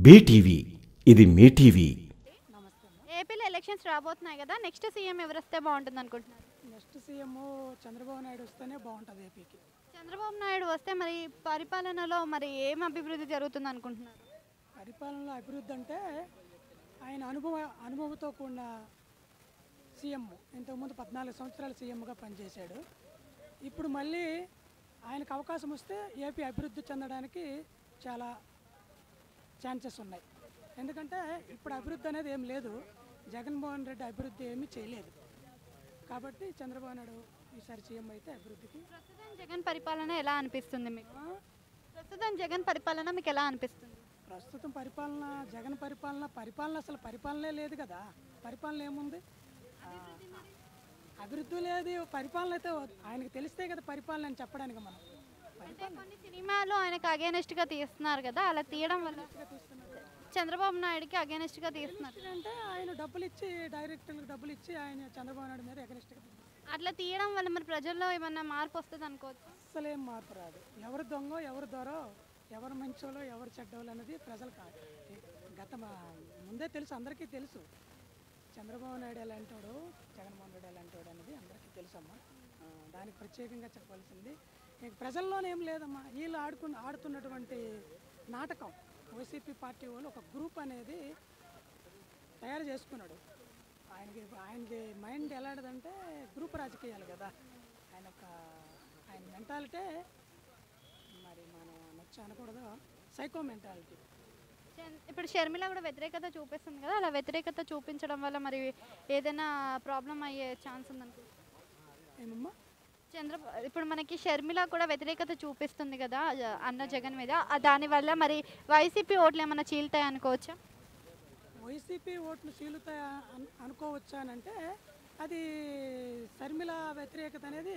BTV ఇది మీ TV. ఏపీలో elections రాబోతున్నాయి కదా, నెక్స్ట్ సీఎం ఎవరు వస్తే బాగుంటుంది అనుకుంటున్నారు? నెక్స్ట్ సీఎం చంద్రబాబు నాయుడు వస్తేనే బాగుంటుంది ఏపీకి. చంద్రబాబు నాయుడు వస్తే మరి పరిపాలనలో మరి ఏం అభివృద్ధి జరుగుతుంది అనుకుంటున్నారు? పరిపాలనలో అభివృద్ధి అంటే ఆయన అనుభవంతో కూడిన సీఎం. ఇంతకుముందు 14 సంవత్సరాలు సీఎంగా పనిచేశాడు. ఇప్పుడు మళ్ళీ ఆయనకు అవకాశం వస్తే ఏపీ అభివృద్ధి చెందడానికి చాలా ఛాన్సెస్ ఉన్నాయి. ఎందుకంటే ఇప్పుడు అభివృద్ధి అనేది ఏం లేదు. జగన్మోహన్ రెడ్డి అభివృద్ధి ఏమీ చేయలేదు. కాబట్టి చంద్రబాబు నాయుడు ఈసారి సీఎం అయితే అభివృద్ధికి. ప్రస్తుతం జగన్ పరిపాలన ఎలా అనిపిస్తుంది మీకు? ప్రస్తుతం జగన్ పరిపాలన మీకు ఎలా అనిపిస్తుంది? ప్రస్తుతం జగన్ పరిపాలన అసలు పరిపాలనే లేదు కదా. పరిపాలన ఏముంది? అభివృద్ధి లేదు. పరిపాలన అయితే ఆయనకు తెలిస్తే కదా పరిపాలన అని చెప్పడానికి. మనం కొన్ని సినిమాలు ఆయనకు అగేనెస్ట్ గా తీస్తున్నారు కదా, అలా తీయడం వల్ల చంద్రబాబు నాయుడుకి అగేనెస్ట్ గా తీస్తున్నారు అంటే ఆయన డబ్బులు ఇచ్చి, డైరెక్టర్లకు డబ్బులు ఇచ్చి ఆయన చంద్రబాబు నాయుడు మీద అగేనెస్ట్ గా అట్లా తీయడం వల్ల మరి ప్రజల్లో ఏమన్నా మార్పు వస్తుంది అనుకోవచ్చు? అసలు ఏం మార్పు రాదు. ఎవరు దొంగ, ఎవరు దొరో, ఎవరు మంచోలో, ఎవరు చెడ్డోళ్ళు అనేది ప్రజలు కాదు. ముందే తెలుసు, అందరికీ తెలుసు. చంద్రబాబు నాయుడు ఎలాంటోడు, జగన్మోహన్ రెడ్డి ఎలాంటోడు అనేది అందరికీ తెలుసమ్మా. దానికి ప్రత్యేకంగా చెప్పాల్సింది ప్రజల్లోనే ఏం లేదమ్మా. వీళ్ళు ఆడుతున్నటువంటి నాటకం. వైసీపీ పార్టీ వాళ్ళు ఒక గ్రూప్ అనేది తయారు చేసుకున్నాడు. ఆయనకి మైండ్ ఎలాంటిదంటే గ్రూప్ రాజకీయాలు కదా. ఆయన మెంటాలిటీ మరి మనం నచ్చి అనకూడదు, సైకో మెంటాలిటీ. ఇప్పుడు షర్మిల కూడా వ్యతిరేకత చూపిస్తుంది కదా, అలా వ్యతిరేకత చూపించడం వల్ల మరి ఏదైనా ప్రాబ్లం అయ్యే ఛాన్స్ ఉందనుకో? ఏమమ్మా? ఇప్పుడు మనకి షర్మిల కూడా వ్యతిరేకత చూపిస్తుంది కదా అన్న జగన్ మీద, దానివల్ల మరి వైసీపీ ఓట్లు ఏమైనా చీలుతాయి అనుకోవచ్చా? వైసీపీ ఓట్లు చీలుతాయి అనుకోవచ్చా అని అంటే అది షర్మిల వ్యతిరేకత అనేది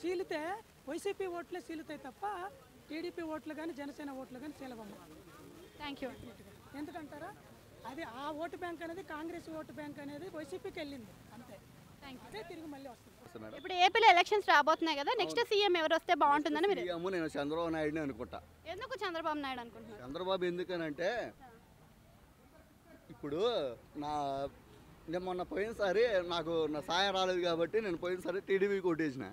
చీలితే వైసీపీ ఓట్లే చీలుతాయి తప్ప టీడీపీ ఓట్లు కానీ జనసేన ఓట్లు కానీ చీలవమ్మ. Thank you. ఎందుకంటారా, అది ఆ ఓటు బ్యాంక్ అనేది, కాంగ్రెస్ ఓటు బ్యాంక్ అనేది వైసీపీకి వెళ్ళింది అంతే. అదే తిరిగి మళ్ళీ వస్తుంది. ఇప్పుడు ఏపీలో ఎలక్షన్స్ రాబోతున్నాయి కదా, నెక్స్ట్ సీఎం ఎవరు వస్తే బాగుంటుందని మీరు? నేను చంద్రబాబు నాయుడుని అనుకుంటా. ఎందుకు చంద్రబాబు నాయుడు అనుకుంటున్నారు? చంద్రబాబు ఎందుకనంటే ఇప్పుడు నేను మొన్న పోయినసారి నాకు నా సాయం రాలేదు కాబట్టి నేను పోయినసారి టీడీపీకి ఓటేసిన.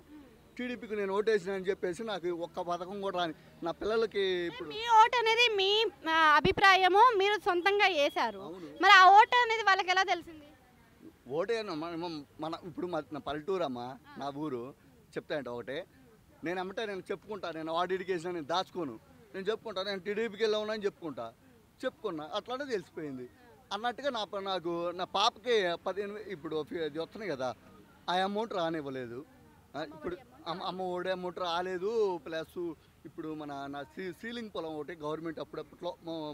టీడీపీకి నేను ఓటేసిన అని చెప్పేసి నాకు ఒక్క పథకం కూడా రాని. నా పిల్లలకి ఇప్పుడు మీ ఓటు అనేది మీ అభిప్రాయము, మీరు సొంతంగా వేశారు, మరి ఆ ఓటు అనేది వాళ్ళకి ఎలా తెలిసింది? ఓటేనా మన ఇప్పుడు నా పల్లెటూరు అమ్మ, నా ఊరు. చెప్తాయంట ఒకటే, నేను చెప్పుకుంటా. నేను వాడికి వేసిన, నేను దాచుకోను, నేను చెప్పుకుంటా. నేను టీడీపీకి వెళ్ళామని చెప్పుకున్నా అట్లానే తెలిసిపోయింది అన్నట్టుగా. నాకు నా పాపకి 15 ఇప్పుడు అది వస్తున్నాయి కదా, ఆ అమౌంట్ రానివ్వలేదు. ఇప్పుడు అమ్మ ఒడి అమౌంట్ రాలేదు. ప్లస్ ఇప్పుడు నా సీలింగ్ పొలం ఒకటి గవర్నమెంట్ అప్పుడప్పట్లో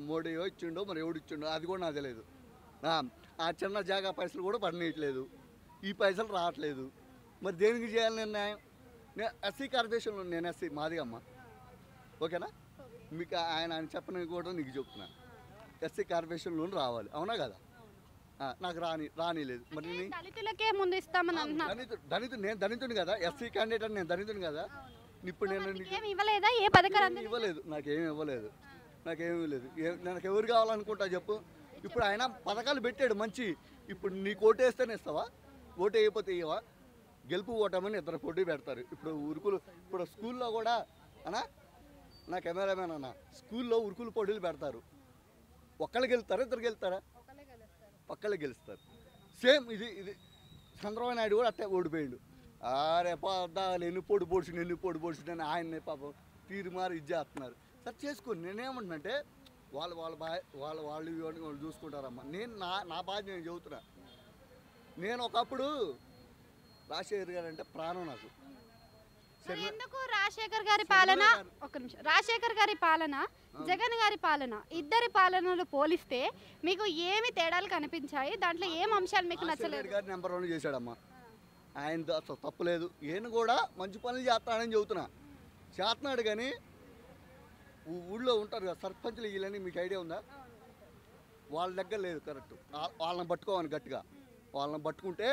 మోడీ ఇచ్చిండో మరి ఎవడు ఇచ్చిండో అది కూడా నాకు తెలియదు. ఆ చిన్న జాగా పైసలు కూడా పడనీయట్లేదు. ఈ పైసలు రావట్లేదు. మరి దేనికి చేయాలి నిర్ణయం? నేను ఎస్సీ కార్పొరేషన్లో, నేను ఎస్సీ మాదిగా అమ్మ, ఓకేనా? మీకు ఆయన చెప్పని కూడా నీకు చెప్తున్నా, ఎస్సీ కార్పొరేషన్ లోన్ రావాలి, అవునా కదా? నాకు రానిలేదు. మరి దళితులకే ముందు ఇస్తామని అంటున్నాను. నేను దళితుని కదా, ఎస్సీ క్యాండిడేట్ నేను దళితుని కదా. ఇప్పుడు నేను ఇవ్వలేదా? ఏ పథకాలు ఇవ్వలేదు, నాకేమి ఇవ్వలేదు. నాకు ఎవరు కావాలనుకుంటా చెప్పు. ఇప్పుడు ఆయన పథకాలు పెట్టాడు మంచి. ఇప్పుడు నీకు ఓటేస్తేనే ఇస్తావా? ఓటు వేయకపోతే ఇవ్వవా? గెలుపు ఓటమని ఇద్దరు పోటీ పెడతారు. ఇప్పుడు స్కూల్లో కూడా అన్నా, నా కెమెరామెన్ అన్న, స్కూల్లో ఉరుకులు పోటీలు పెడతారు. ఒక్కళ్ళు గెలుస్తారా, ఇద్దరు గెలుస్తారా? ఒక్కళ్ళే గెలుస్తారు. సేమ్ ఇది చంద్రబాబు నాయుడు కూడా అట్టే ఓడిపోయాడు. అరే పద్దాలు ఎన్ని పొడి పొడిచి అని ఆయన్ని పాపం తీరుమారు ఇది చేస్తున్నారు. సరే చేసుకోండి. నేనేమంటున్నంటే వాళ్ళు చూసుకుంటారమ్మా. నేను నా బాధ నేను చెబుతున్నా. నేను ఒకప్పుడు రాజశేఖర్ గారు అంటే ప్రాణం నాకు. ఎందుకు రాజశేఖర్ గారి పాలన, ఒక నిమిషం, రాజశేఖర్ గారి పాలన, జగన్ గారి పాలన, ఇద్దరి పాలనలు పోలిస్తే మీకు ఏమి తేడాలు కనిపించాయి? దాంట్లో ఏం అంశాలు మీకు నచ్చలేదు? గారు నెంబర్ 1 చేశాడమ్మా. ఆయన అసలు తప్పులేదు. ఈయన కూడా మంచి పనులు చేస్తాడని చెబుతున్నా. చేస్తున్నాడు కానీ ఊళ్ళో ఉంటారు కదా సర్పంచ్లు, వీళ్ళని మీకు ఐడియా ఉందా? వాళ్ళ దగ్గర లేదు కరెక్ట్. వాళ్ళని పట్టుకోవాలి గట్టిగా. వాళ్ళని పట్టుకుంటే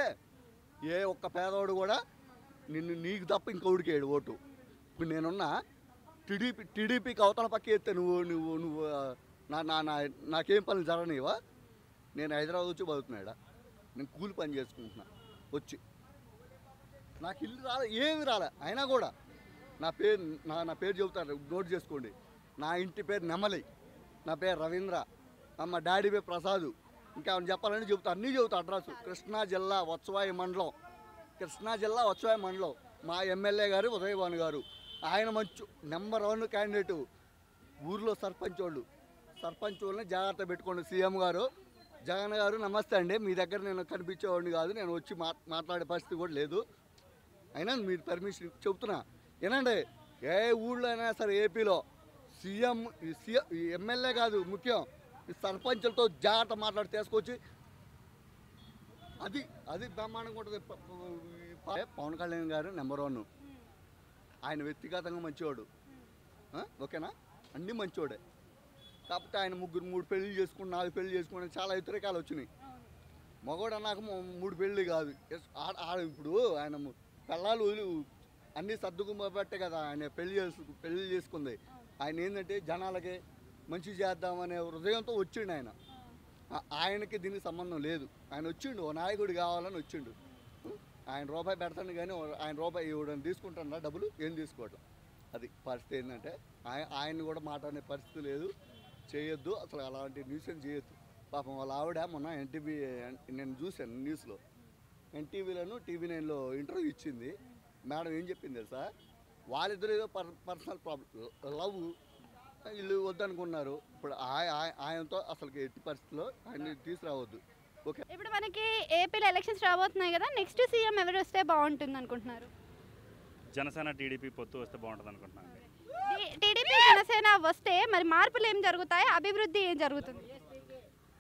ఏ ఒక్క పేదవాడు కూడా నీకు తప్ప ఇంకొకడికి వేయడు ఓటు. ఇప్పుడు నేనున్నా టీడీపీకి అవతల పక్క ఎత్తే నువ్వు నాకేం పనులు జరగనివా? నేను హైదరాబాద్ వచ్చి బతుకున్నాడా, నేను కూలి పని చేసుకుంటున్నా వచ్చి. నాకు ఇల్లు రాలే, ఏమి రాలే. అయినా కూడా నా పేరు చెబుతారు, నోట్ చేసుకోండి. నా ఇంటి పేరు నెమలి, నా పేరు రవీంద్ర, మా డాడీ పేరు ప్రసాద్. ఇంకా చెప్పాలని చెబుతా, అన్నీ చెబుతా అడ్రస్. కృష్ణా జిల్లా వత్సవాయి మండలం. మా ఎమ్మెల్యే గారు ఉదయభాను గారు, ఆయన మంచి నెంబర్ 1 క్యాండిడేటు. ఊర్లో సర్పంచ్ వాళ్ళని జాగ్రత్త పెట్టుకోండి. సీఎం గారు, జగన్ గారు నమస్తే అండి. మీ దగ్గర నేను కనిపించేవాడిని కాదు, నేను వచ్చి మాట్లాడే పరిస్థితి కూడా లేదు. అయినా మీరు పర్మిషన్ చెబుతున్నా ఏనండి. ఏ ఊళ్ళో అయినా సరే ఏపీలో సీఎం ఎమ్మెల్యే కాదు ముఖ్యం, ఈ సర్పంచులతో జాగ్రత్త మాట్లాడి తీసుకొచ్చి అది బ్రహ్మాండంగా ఉంటుంది. పవన్ కళ్యాణ్ గారు నెంబర్ 1. ఆయన వ్యక్తిగతంగా మంచివాడు, ఓకేనా, అన్నీ మంచివాడే. కాకపోతే ఆయన 3 పెళ్ళిళ్ళు చేసుకుని 4 పెళ్ళి చేసుకుని చాలా వ్యతిరేకాలు వచ్చినాయి. మగవాడు అన్నాక 3 పెళ్ళి కాదు. ఇప్పుడు ఆయన పిల్లలు అన్నీ సర్దుకుపోబట్టే కదా ఆయన పెళ్ళి చేసుకుంది. ఆయన ఏంటంటే జనాలకి మంచి చేద్దామనే హృదయంతో వచ్చిండు. ఆయనకి దీనికి సంబంధం లేదు. ఆయన వచ్చిండు, ఓ నాయకుడు కావాలని వచ్చిండు. ఆయన రూపాయి పెడతాను కానీ ఆయన రూపాయి ఇవ్వడం తీసుకుంటాను డబ్బులు ఏం తీసుకోవటం. అది పరిస్థితి. ఏంటంటే ఆయన్ని కూడా మాట్లాడే పరిస్థితి లేదు, చేయొద్దు అసలు. అలాంటి న్యూస్ చేయొద్దు. పాపం వాళ్ళ ఆవిడ మొన్న ఎన్టీవీ, నేను చూశాను న్యూస్లో, ఎన్టీవీలోను టీవీ9లో ఇంటర్వ్యూ ఇచ్చింది. మేడం ఏం చెప్పింది తెలుసా, వాళ్ళిద్దరు ఏదో పర్సనల్ ప్రాబ్లం, లవ్, వీళ్ళు వద్దనుకున్నారు. ఇప్పుడు ఆయనతో అసలు ఎట్టి పరిస్థితుల్లో ఆయన్ని తీసుకురావద్దు. ఓకే, ఇప్పుడు మనకి ఏపీలో ఎలక్షన్స్ రాబోతున్నాయి కదా, నెక్స్ట్ సీఎం ఎవరు వస్తే బాగుంటుంది అనుకుంటున్నారు? జనసేన టీడీపీ పొత్తు వస్తే బాగుంటుంది అనుకుంటున్నాను. టీడీపీ జనసేన వస్తే మరి మార్పులు ఏం జరుగుతాయి, అభివృద్ధి ఏం జరుగుతుంది?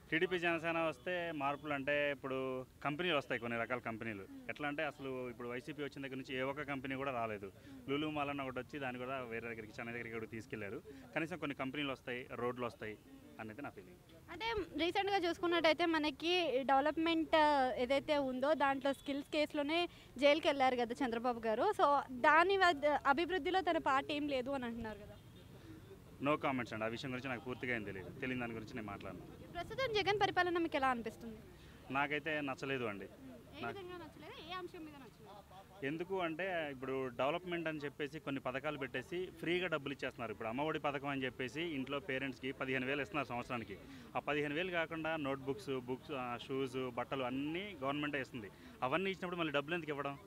టీడీపీ జనసేన వస్తే మార్పులు అంటే ఇప్పుడు కంపెనీలు వస్తాయి, కొన్ని రకాల కంపెనీలు. ఎట్లా అంటే అసలు ఇప్పుడు వైసీపీ వచ్చిన దగ్గర నుంచి ఏ ఒక్క కంపెనీ కూడా రాలేదు. లులు మాల్ అని ఒకటి వచ్చి దాన్ని కూడా వేరే దగ్గరికి, చెన్నై దగ్గరికి కూడా తీసుకెళ్లారు. కనీసం కొన్ని కంపెనీలు వస్తాయి, రోడ్లు వస్తాయి అనేది నా ఫీలింగ్. అంటే రీసెంట్గా చూసుకున్నట్టయితే మనకి డెవలప్మెంట్ ఏదైతే ఉందో దాంట్లో స్కిల్స్ కేసులోనే జైలుకి వెళ్ళారు కదా చంద్రబాబు గారు. సో దాని అభివృద్ధిలో తన పార్టీ ఏం లేదు అని అంటున్నారు కదా. నో కామెంట్స్ అండి, ఆ విషయం గురించి నాకు పూర్తిగా ఏం తెలియదు. తెలియని దాని గురించి నేను మాట్లాడను. ప్రస్తుతం జగన్ పరిపాలన మీకు ఎలా అనిపిస్తుంది? నాకైతే నచ్చలేదు అండి. ఎందుకు అంటే ఇప్పుడు డెవలప్మెంట్ అని చెప్పేసి కొన్ని పథకాలు పెట్టేసి ఫ్రీగా డబ్బులు ఇచ్చేస్తున్నారు. ఇప్పుడు అమ్మఒడి పథకం అని చెప్పేసి ఇంట్లో పేరెంట్స్కి 15,000 ఇస్తున్నారు సంవత్సరానికి. ఆ 15,000 కాకుండా నోట్బుక్స్, షూస్, బట్టలు అన్నీ గవర్నమెంటే ఇస్తుంది. అవన్నీ ఇచ్చినప్పుడు మళ్ళీ డబ్బులు ఎందుకు ఇవ్వడం?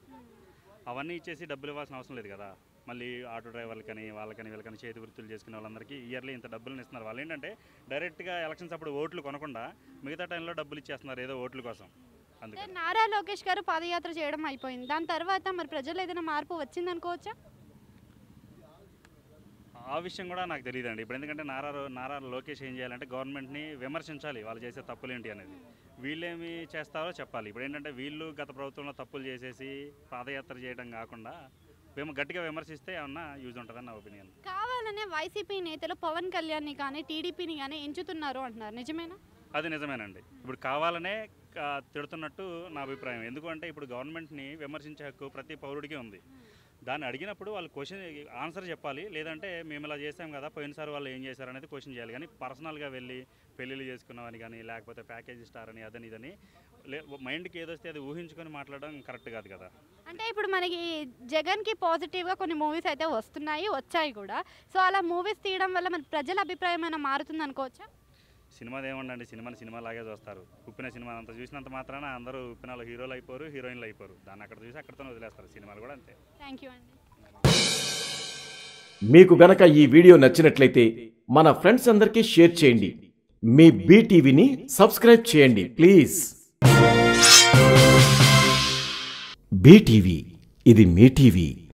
అవన్నీ ఇచ్చేసి డబ్బులు ఇవ్వాల్సిన అవసరం లేదు కదా. మళ్ళీ ఆటో డ్రైవర్లకని వాళ్ళకని వీళ్ళకని చేతి వృత్తులు చేసుకునే వాళ్ళందరికీ ఇయర్లీ ఇంత డబ్బులు ఇస్తున్నారు. వాళ్ళు ఏంటంటే డైరెక్ట్గా ఎలక్షన్స్ అప్పుడు ఓట్లు కొనకుండా మిగతా టైంలో డబ్బులు ఇచ్చేస్తున్నారు ఏదో ఓట్ల కోసం. అందుకే నారా లోకేష్ గారు పాదయాత్ర చేయడం అయిపోయింది, దాని తర్వాత మరి ప్రజలు ఏదైనా మార్పు వచ్చింది అనుకోవచ్చా? ఆ విషయం కూడా నాకు తెలియదండి. ఇప్పుడు ఎందుకంటే నారా లోకేష్ ఏం చేయాలంటే గవర్నమెంట్ని విమర్శించాలి, వాళ్ళు చేసే తప్పులేంటి అనేది. వీళ్ళేమి చేస్తారో చెప్పాలి. ఇప్పుడు ఏంటంటే వీళ్ళు గత ప్రభుత్వంలో తప్పులు చేసేసి పాదయాత్ర చేయడం కాకుండా గట్టిగా విమర్శిస్తే ఏమన్నా యూజ్ ఉంటుందని నా ఒపీనియన్. కావాలనే వైసీపీ నేతలు పవన్ కళ్యాణ్ని కానీ టీడీపీని కానీ ఎంచుతున్నారు అంటున్నారు, నిజమేనా? అది నిజమేనండి. ఇప్పుడు కావాలనే తిడుతున్నట్టు నా అభిప్రాయం. ఎందుకంటే ఇప్పుడు గవర్నమెంట్ని విమర్శించే హక్కు ప్రతి పౌరుడికి ఉంది. దాన్ని అడిగినప్పుడు వాళ్ళు ఆన్సర్ చెప్పాలి. లేదంటే మేము ఇలా చేసాం కదా, పోయినసారి వాళ్ళు ఏం చేశారు అనేది క్వశ్చన్ చేయాలి. కానీ పర్సనల్గా వెళ్ళి పెళ్ళిళ్ళు చేసుకున్నామని కానీ లేకపోతే ప్యాకేజ్ స్టార్ అని అదని ఇదని మైండ్కి ఏదొస్తే అది ఊహించుకొని మాట్లాడడం కరెక్ట్ కాదు కదా. అంటే ఇప్పుడు మనకి జగన్కి పాజిటివ్గా కొన్ని మూవీస్ అయితే వచ్చాయి కూడా. సో అలా మూవీస్ తీయడం వల్ల మన ప్రజల అభిప్రాయం ఏమైనా మారుతుంది అనుకోవచ్చా? సినిమాది ఏముండండి, సినిమాలాగే చూస్తారు. ఉప్పిన సినిమా అంత చూసినంత మాత్రాన అందరూ ఉప్పినాలో హీరోలు అయిపోరు, హీరోయిన్లు అయిపోరు. దాన్ని అక్కడ చూసి అక్కడితోనే వదిలేస్తారు. సినిమాలు కూడా అంతే. థ్యాంక్ యూ అండి. మీకు గనక ఈ వీడియో నచ్చినట్లయితే మన ఫ్రెండ్స్ అందరికీ షేర్ చేయండి. మీ బీటీవీని సబ్స్క్రైబ్ చేయండి ప్లీజ్. బీటీవీ, ఇది మీ టీవీ.